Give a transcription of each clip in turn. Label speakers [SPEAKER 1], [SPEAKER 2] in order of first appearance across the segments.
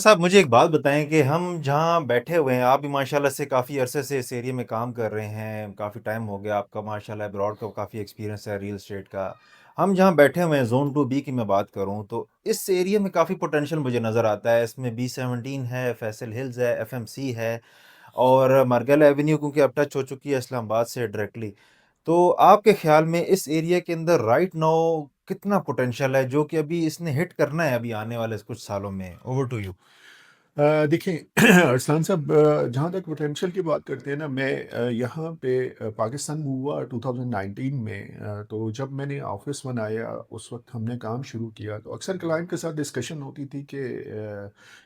[SPEAKER 1] साहब मुझे एक बात बताएँ कि हम जहाँ बैठे हुए हैं, आप भी माशाल्लाह से काफ़ी अरसे से इस एरिया में काम कर रहे हैं, काफ़ी टाइम हो गया आपका माशाल्लाह अब्रॉड का काफ़ी एक्सपीरियंस है रियल एस्टेट का। हम जहाँ बैठे हुए हैं ज़ोन 2 बी की मैं बात करूँ तो इस एरिया में काफ़ी पोटेंशियल मुझे नज़र आता है। इसमें बी17 है, फैसल हिल्स है, एफएमसी है और मार्गेला एवेन्यू क्योंकि अब टच हो चुकी है इस्लामाबाद से डायरेक्टली। तो आपके ख़्याल में इस एरिया के अंदर राइट नाउ कितना पोटेंशियल है जो कि अभी इसने हिट करना है अभी आने वाले कुछ सालों में? Over to you.
[SPEAKER 2] देखिए अरसलान साहब, जहाँ तक पोटेंशियल की बात करते हैं ना, मैं यहाँ पे पाकिस्तान मूव हुआ 2019 में। तो जब मैंने ऑफिस बनाया उस वक्त हमने काम शुरू किया, तो अक्सर क्लाइंट के साथ डिस्कशन होती थी कि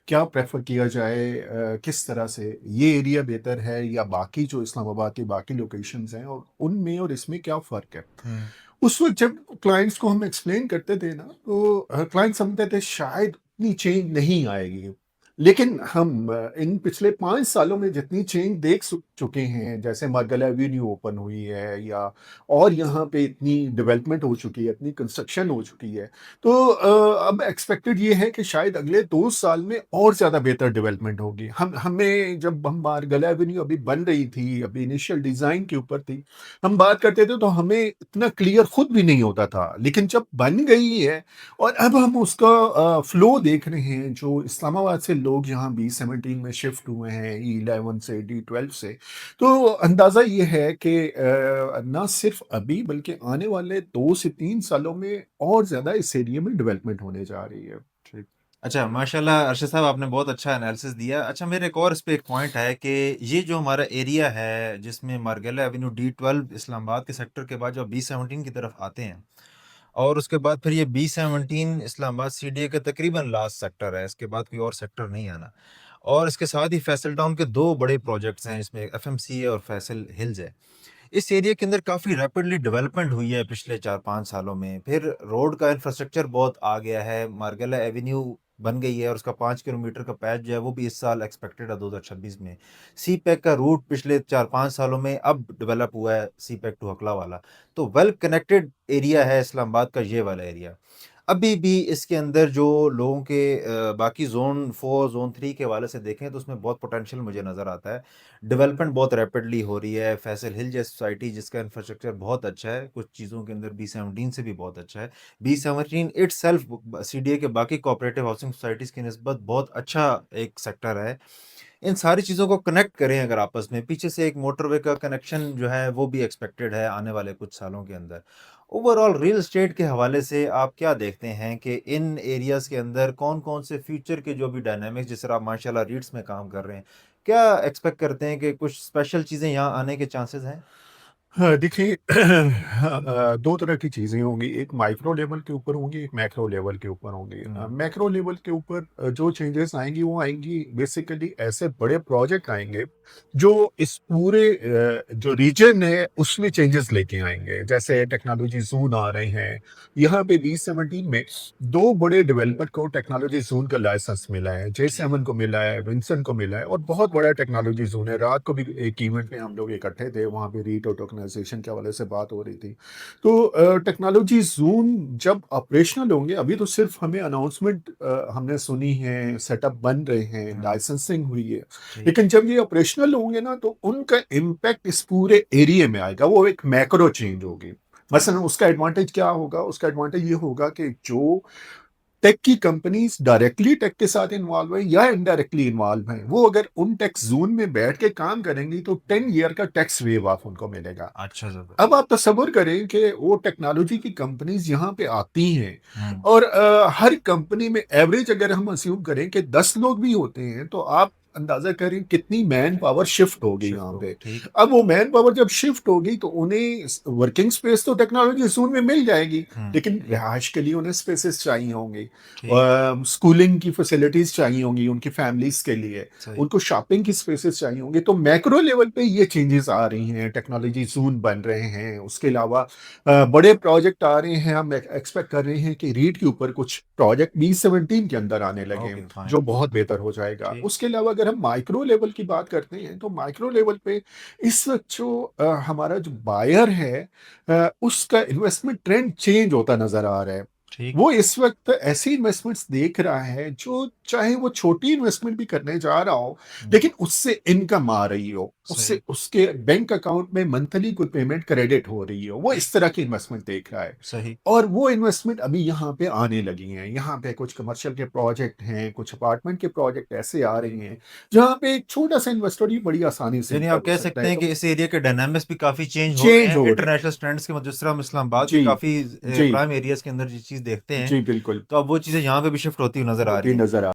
[SPEAKER 2] क्या प्रेफर किया जाए, किस तरह से ये एरिया बेहतर है या बाकी जो इस्लामाबाद की बाकी लोकेशंस हैं, और उनमें और इसमें क्या फ़र्क है।
[SPEAKER 1] हुँ।
[SPEAKER 2] उस वक्त जब क्लाइंट्स को हम एक्सप्लेन करते थे ना, तो क्लाइंट समझते थे शायद इतनी चेंज नहीं आएगी। लेकिन हम इन पिछले 5 सालों में जितनी चेंज देख चुके हैं, जैसे मार्गला एवेन्यू ओपन हुई है, या और यहाँ पे इतनी डेवलपमेंट हो चुकी है, इतनी कंस्ट्रक्शन हो चुकी है। तो अब एक्सपेक्टेड ये है कि शायद अगले 2 साल में और ज़्यादा बेहतर डेवलपमेंट होगी। हम हमें जब हम मार्गला एवेन्यू अभी बन रही थी, अभी इनिशियल डिज़ाइन के ऊपर थी, हम बात करते थे तो हमें इतना क्लियर खुद भी नहीं होता था। लेकिन जब बन गई है और अब हम उसका फ्लो देख रहे हैं, जो इस्लामाबाद से लोग यहाँ बी17 में शिफ्ट हुए हैं, ई11 से, डी12 से, तो अंदाज़ा ये है कि ना सिर्फ अभी बल्कि आने वाले 2 से 3 सालों में और ज़्यादा इस एरिया में डेवलपमेंट होने जा रही है। जी।
[SPEAKER 1] अच्छा, माशाल्लाह अरशद साहब आपने बहुत अच्छा एनालिसिस दिया। अच्छा मेरा एक और इस पे एक पॉइंट है कि ये जो हमारा एरिया है जिसमें मार्गेला एवेन्यू डी12 इस्लामाबाद के सेक्टर के बाद जो बी17 की तरफ आते हैं और उसके बाद फिर ये बी17 इस्लामाबाद सीडीए का तकरीबन लास्ट सेक्टर है, इसके बाद कोई और सेक्टर नहीं आना। और इसके साथ ही फैसल टाउन के 2 बड़े प्रोजेक्ट्स हैं, इसमें एफएमसी है और फैसल हिल्स है। इस एरिया के अंदर काफ़ी रैपिडली डेवलपमेंट हुई है पिछले 4-5 सालों में। फिर रोड का इंफ्रास्ट्रक्चर बहुत आ गया है, मार्गेला एवेन्यू बन गई है और उसका 5 किलोमीटर का पैच जो है वो भी इस साल एक्सपेक्टेड है 2026 में। सी-पैक का रूट पिछले 4-5 सालों में अब डेवलप हुआ है सी-पैक टू हकला वाला। तो वेल कनेक्टेड एरिया है इस्लामाबाद का ये वाला एरिया। अभी भी इसके अंदर जो लोगों के बाकी ज़ोन 4, ज़ोन 3 के हवाले से देखें तो उसमें बहुत पोटेंशियल मुझे नज़र आता है। डेवलपमेंट बहुत रैपिडली हो रही है। फैसल हिल जैसी सोसाइटी जिसका इंफ्रास्ट्रक्चर बहुत अच्छा है, कुछ चीज़ों के अंदर बी17 से भी बहुत अच्छा है। बी17 इटसेल्फ सीडीए के बाकी कोऑपरेटिव हाउसिंग सोसाइटीज़ की निस्बत बहुत अच्छा एक सेक्टर है। इन सारी चीज़ों को कनेक्ट करें अगर आपस में, पीछे से एक मोटरवे का कनेक्शन जो है वो भी एक्सपेक्टेड है आने वाले कुछ सालों के अंदर। ओवरऑल रियल एस्टेट के हवाले से आप क्या देखते हैं कि इन एरियाज़ के अंदर कौन-कौन से फ्यूचर के जो भी डायनामिक्स जिस तरह आप माशाल्लाह रीट्स में काम कर रहे हैं, क्या एक्सपेक्ट करते हैं कि कुछ स्पेशल चीज़ें यहाँ आने के चांसेस हैं?
[SPEAKER 2] हाँ, देखिए 2 तरह की चीज़ें होंगी, एक माइक्रो लेवल के ऊपर होंगी, एक मैक्रो लेवल के ऊपर होंगी।
[SPEAKER 1] हुँ,
[SPEAKER 2] मैक्रो लेवल के ऊपर जो चेंजेस आएँगी वो आएँगी बेसिकली ऐसे बड़े प्रोजेक्ट आएँगे, जो इस पूरे जो रीजन है उसमें चेंजेस लेके आएँगे। जैसे टेक्नोलॉजी ज़ोन आ रहे हैं, यहाँ पे बी17 में 2 बड़े डेवलपर को टेक्नोलॉजी ज़ोन का लाइसेंस मिला है,
[SPEAKER 1] ठीक।
[SPEAKER 2] J7 को मिला है, विंसन को मिला है, और बहुत बड़ा टेक्नोलॉजी ज़ोन है। रात को भी एक इवेंट में हम लोग इकट्ठे थे, वहाँ पे रीट और टोकनाइज़ेशन के हवाले से बात हो रही थी। तो टेक्नोलॉजी ज़ोन जब ऑपरेशनल होंगे, अभी तो सिर्फ हमें अनाउंसमेंट हमने सुनी है, सेटअप बन रहे हैं,
[SPEAKER 1] हुँ,
[SPEAKER 2] लाइसेंसिंग हुई है।
[SPEAKER 1] ठीक।
[SPEAKER 2] लेकिन जब ये ऑपरेशनल होंगे ना, तो उनका इम्पैक्ट इस पूरे एरिया में आएगा, वो एक मैक्रो चेंज होगी। मसलन उसका एडवांटेज क्या होगा? उसका एडवांटेज ये होगा कि जो टेक की कंपनीज़ डायरेक्टली टेक के साथ इन्वॉल्व हैं या इनडायरेक्टली इन्वॉल्व हैं, वो अगर उन टैक्स ज़ोन में बैठ के काम करेंगी, तो 10 ईयर का टैक्स वेव ऑफ उनको मिलेगा।
[SPEAKER 1] अच्छा ज़बरदस्त।
[SPEAKER 2] अब आप तसव्वुर करें कि वो टेक्नोलॉजी की कंपनीज़ यहाँ पे आती हैं,
[SPEAKER 1] हुँ,
[SPEAKER 2] और हर कंपनी में एवरेज अगर हम अस्यूम करें कि 10 लोग भी होते हैं, तो आप अंदाज़ा करें कितनी मैन पावर शिफ्ट होगी यहाँ
[SPEAKER 1] शिफ्ट
[SPEAKER 2] पे।
[SPEAKER 1] होगा, ठीक।
[SPEAKER 2] अब वो मैन पावर जब शिफ्ट होगी, तो उन्हें वर्किंग स्पेस तो टेक्नोलॉजी ज़ोन में मिल जाएगी,
[SPEAKER 1] हुँ,
[SPEAKER 2] लेकिन रिहाइश के लिए उन्हें स्पेसेस चाहिए होंगे,
[SPEAKER 1] ठीक।
[SPEAKER 2] स्कूलिंग की फैसिलिटीज़ चाहिए होंगी उनकी फैमिलीज़ के लिए,
[SPEAKER 1] सही।
[SPEAKER 2] उनको शॉपिंग की स्पेसेस चाहिए होंगे। तो मैक्रो लेवल पे ये चेंजेस आ रही हैं, टेक्नोलॉजी ज़ोन बन रहे हैं। उसके अलावा बड़े प्रोजेक्ट आ रहे हैं, हम एक्सपेक्ट कर रहे हैं कि रीट के ऊपर कुछ प्रोजेक्ट बी17 के अंदर आने लगे,
[SPEAKER 1] ओके, फाइन।
[SPEAKER 2] जो बहुत बेहतर हो जाएगा।
[SPEAKER 1] ठीक।
[SPEAKER 2] उसके अलावा अगर हम माइक्रो लेवल की बात करते हैं, तो माइक्रो लेवल पे इस वक्त जो हमारा जो बायर है, उसका इन्वेस्टमेंट ट्रेंड चेंज होता नजर आ रहा है।
[SPEAKER 1] ठीक।
[SPEAKER 2] वो इस वक्त ऐसी इन्वेस्टमेंट्स देख रहा है जो चाहे वो छोटी इन्वेस्टमेंट भी करने जा रहा हो, लेकिन उससे इनकम आ रही हो, उससे
[SPEAKER 1] सही,
[SPEAKER 2] उसके बैंक अकाउंट में मंथली कोई पेमेंट क्रेडिट हो रही हो, वो इस तरह की इन्वेस्टमेंट देख रहा है।
[SPEAKER 1] सही।
[SPEAKER 2] और वो इन्वेस्टमेंट अभी यहाँ पे आने लगी हैं। यहाँ पे कुछ कमर्शियल के प्रोजेक्ट हैं, कुछ अपार्टमेंट के प्रोजेक्ट ऐसे आ रहे हैं जहाँ पे एक छोटा सा इन्वेस्टर ही बड़ी आसानी से
[SPEAKER 1] यानी
[SPEAKER 2] एंटर
[SPEAKER 1] आप
[SPEAKER 2] हो
[SPEAKER 1] कह
[SPEAKER 2] सकता
[SPEAKER 1] सकते
[SPEAKER 2] है।
[SPEAKER 1] हैं
[SPEAKER 2] तो
[SPEAKER 1] कि इस एरिया के डायनामिक्स भी काफ़ी चेंज हो रहे
[SPEAKER 2] चेंज
[SPEAKER 1] हैं
[SPEAKER 2] हो रहे
[SPEAKER 1] इंटरनेशनल स्टैंडर्ड्स के मतलब जिस तरह हम इस्लामाबाद
[SPEAKER 2] जी
[SPEAKER 1] के काफ़ी
[SPEAKER 2] जी
[SPEAKER 1] प्राइम एरियाज़ के अंदर ये चीज़ देखते हैं,
[SPEAKER 2] जी बिल्कुल
[SPEAKER 1] तो अब वो चीज़ें यहाँ पे भी शिफ्ट होती हुई नज़र आ
[SPEAKER 2] होती
[SPEAKER 1] रही हैं।
[SPEAKER 2] नजर